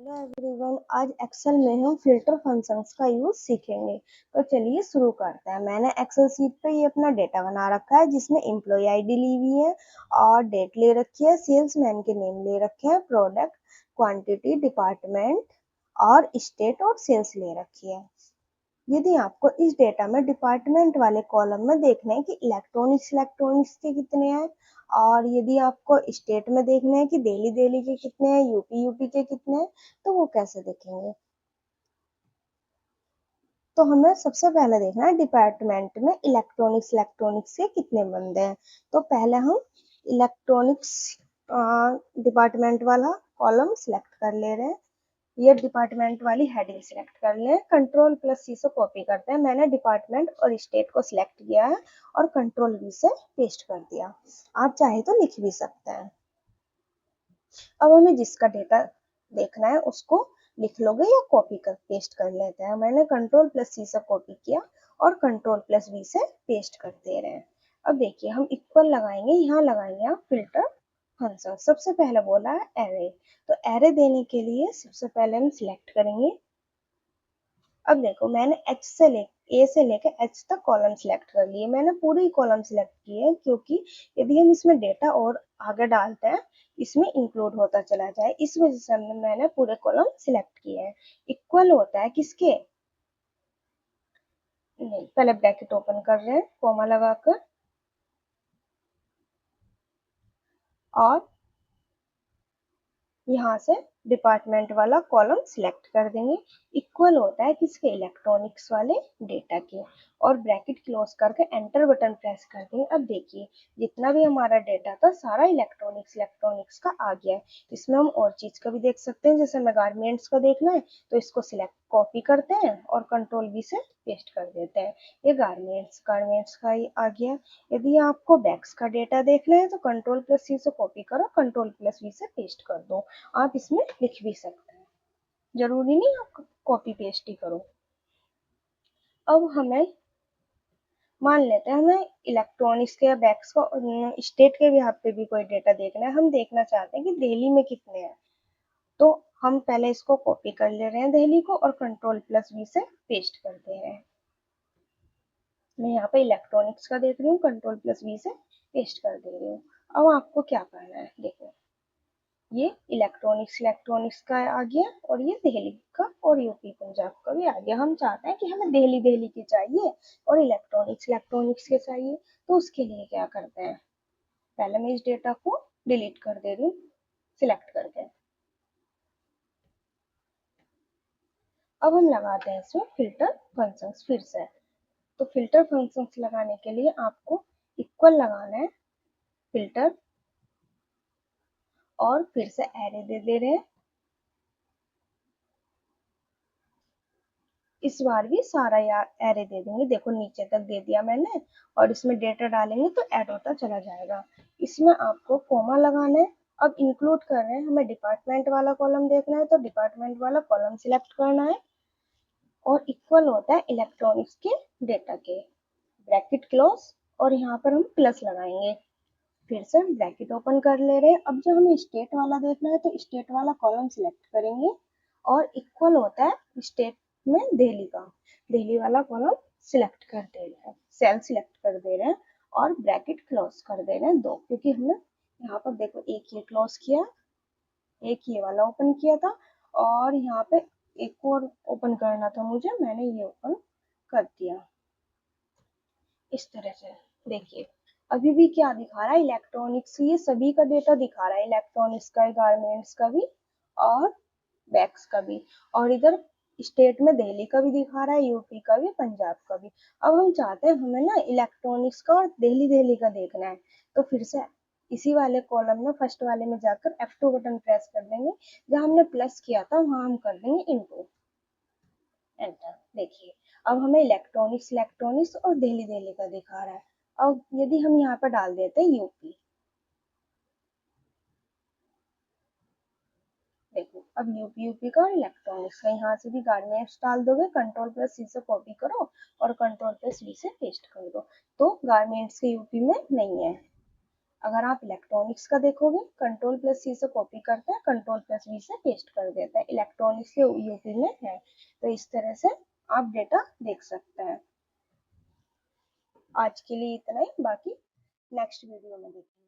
Hello everyone, आज Excel में हम फिल्टर फंक्शंस का यूज सीखेंगे। तो चलिए शुरू करते हैं। मैंने एक्सेल शीट पे ये अपना डेटा बना रखा है जिसमें एम्प्लॉय आईडी ली हुई है और डेट ले रखी है, सेल्समैन के नेम ले रखे हैं, प्रोडक्ट, क्वांटिटी, डिपार्टमेंट और स्टेट और सेल्स ले रखी है। यदि आपको इस डेटा में डिपार्टमेंट वाले कॉलम में देखना है कि इलेक्ट्रॉनिक्स के कितने हैं, और यदि आपको स्टेट में देखना है कि दिल्ली के कितने हैं, यूपी के कितने हैं, तो वो कैसे देखेंगे। तो हमें सबसे पहले देखना है डिपार्टमेंट में इलेक्ट्रॉनिक्स के कितने बंदे हैं। तो पहले हम इलेक्ट्रॉनिक्स डिपार्टमेंट वाला कॉलम सिलेक्ट कर ले रहे हैं। ये डिपार्टमेंट वाली हेडिंग सिलेक्ट कर लें, कंट्रोल प्लस सी से कॉपी करते हैं। मैंने डिपार्टमेंट और स्टेट को सिलेक्ट किया है और कंट्रोल वी से पेस्ट कर दिया। आप चाहे तो लिख भी सकते हैं। अब हमें जिसका डेटा देखना है उसको लिख लोगे या कॉपी कर पेस्ट कर लेते हैं। मैंने कंट्रोल प्लस सी से कॉपी किया और कंट्रोल प्लस वी से पेस्ट कर दे रहे हैं। अब देखिए हम इक्वल लगाएंगे, यहाँ लगाएंगे आप फिल्टर फंक्शन। सबसे पहले बोला है एरे, तो एरे देने के लिए सबसे पहले हम सिलेक्ट करेंगे। अब देखो मैंने ए से लेकर एच तक कॉलम सिलेक्ट कर लिए। मैंने पूरी कॉलम सिलेक्ट की है क्योंकि यदि हम इसमें डेटा और आगे डालते हैं इसमें इंक्लूड होता चला जाए, इस वजह से मैंने पूरे कॉलम सिलेक्ट किए हैं। इक्वल होता है किसके, नहीं पहले ब्रैकेट ओपन कर रहे हैं कोमा लगाकर और यहाँ से डिपार्टमेंट वाला कॉलम सिलेक्ट कर देंगे। इक्वल होता है किसके, इलेक्ट्रॉनिक्स वाले डेटा के, और ब्रैकेट क्लोज करके एंटर बटन प्रेस कर देंगे। अब देखिए जितना भी हमारा डेटा था सारा इलेक्ट्रॉनिक्स का आ गया है। इसमें हम और चीज का भी देख सकते हैं, जैसे हमें गारमेंट्स का देखना है तो इसको सिलेक्ट कॉपी करते हैं और कंट्रोल वी से पेस्ट कर देते हैं। ये गारमेंट्स का ही आ गया। यदि आपको बैग्स का डेटा देखना है तो कंट्रोल प्लस सी से कॉपी करो, कंट्रोल प्लस वी से पेस्ट कर दो। आप इसमें लिख भी सकते हैं, जरूरी नहीं आप कॉपी पेस्ट ही करो। अब हमें मान लेते हैं हमें इलेक्ट्रॉनिक्स के या बैग्स को स्टेट के भी पे भी कोई डेटा देखना है। हम देखना चाहते हैं कि दिल्ली में कितने हैं, तो हम पहले इसको कॉपी कर ले रहे हैं दिल्ली को और कंट्रोल प्लस वी से पेस्ट कर दे रहे हैं। मैं यहाँ पे इलेक्ट्रॉनिक्स का देख रही हूँ, कंट्रोल प्लस वी से पेस्ट कर दे रही हूँ। अब आपको क्या करना है, देखो ये इलेक्ट्रॉनिक्स का आ गया और ये दिल्ली का और यूपी पंजाब का भी आ गया। हम चाहते हैं कि हमें दिल्ली की चाहिए और इलेक्ट्रॉनिक्स के चाहिए, तो उसके लिए क्या करते हैं, पहले मैं इस डेटा को डिलीट कर दे रही हूँ सिलेक्ट करके। अब हम लगाते हैं इसमें फिल्टर फंक्शंस फिर से। तो फिल्टर फंक्शंस लगाने के लिए आपको इक्वल लगाना है फिल्टर और फिर से एरे दे रहे हैं। इस बार भी सारा एरे दे देंगे, देखो नीचे तक दे दिया मैंने और इसमें डेटा डालेंगे तो ऐड होता चला जाएगा। इसमें आपको कोमा लगाना है। अब इंक्लूड कर रहे हैं, हमें डिपार्टमेंट वाला कॉलम देखना है तो डिपार्टमेंट वाला कॉलम सिलेक्ट करना है और इक्वल होता है इलेक्ट्रॉनिक्स के डेटा के, ब्रैकेट क्लोज और यहाँ पर हम प्लस लगाएंगे। फिर से ब्रैकेट ओपन कर ले रहे हैं। अब जो हमें स्टेट वाला देखना है तो स्टेट वाला कॉलम सिलेक्ट करेंगे और इक्वल होता है स्टेट में दिल्ली वाला कॉलम सिलेक्ट कर दे रहे हैं, सेल सिलेक्ट कर दे रहे हैं और ब्रैकेट क्लोज कर दे रहे हैं दो, क्योंकि हमने यहाँ पर देखो एक ये क्लोज किया, एक ये वाला ओपन किया था और यहाँ पे एक और ओपन करना था मुझे, मैंने ये ओपन कर दिया इस तरह से। देखिए अभी भी क्या दिखा रहा है, इलेक्ट्रॉनिक्स, ये सभी का डेटा दिखा रहा है, इलेक्ट्रॉनिक्स का, गारमेंट्स का भी और बैग्स का भी, और इधर स्टेट में दिल्ली का भी दिखा रहा है, यूपी का भी, पंजाब का भी। अब हम चाहते हैं हमें ना इलेक्ट्रॉनिक्स का और दिल्ली का देखना है, तो फिर से इसी वाले कॉलम में फर्स्ट वाले में जाकर F2 बटन प्रेस कर देंगे। जहां हमने प्लस किया था वहां हम कर देंगे इनटू, एंटर। देखिए अब हमें इलेक्ट्रॉनिक्स और दिल्ली का दिखा रहा है। अब यदि हम यहाँ पर डाल देते हैं यूपी, देखो अब यूपी का और इलेक्ट्रॉनिक्स का, यहाँ से भी गारमेंट्स डाल दोगे, कंट्रोल प्लस सी से कॉपी करो और कंट्रोल प्लस वी से पेस्ट कर दो, तो गारमेंट्स के यूपी में नहीं है। अगर आप इलेक्ट्रॉनिक्स का देखोगे, कंट्रोल प्लस सी से कॉपी करता है, कंट्रोल प्लस वी से पेस्ट कर देता है। इलेक्ट्रॉनिक्स के यूपी में है, तो इस तरह से आप डेटा देख सकते हैं। आज के लिए इतना ही, बाकी नेक्स्ट वीडियो में देखेंगे।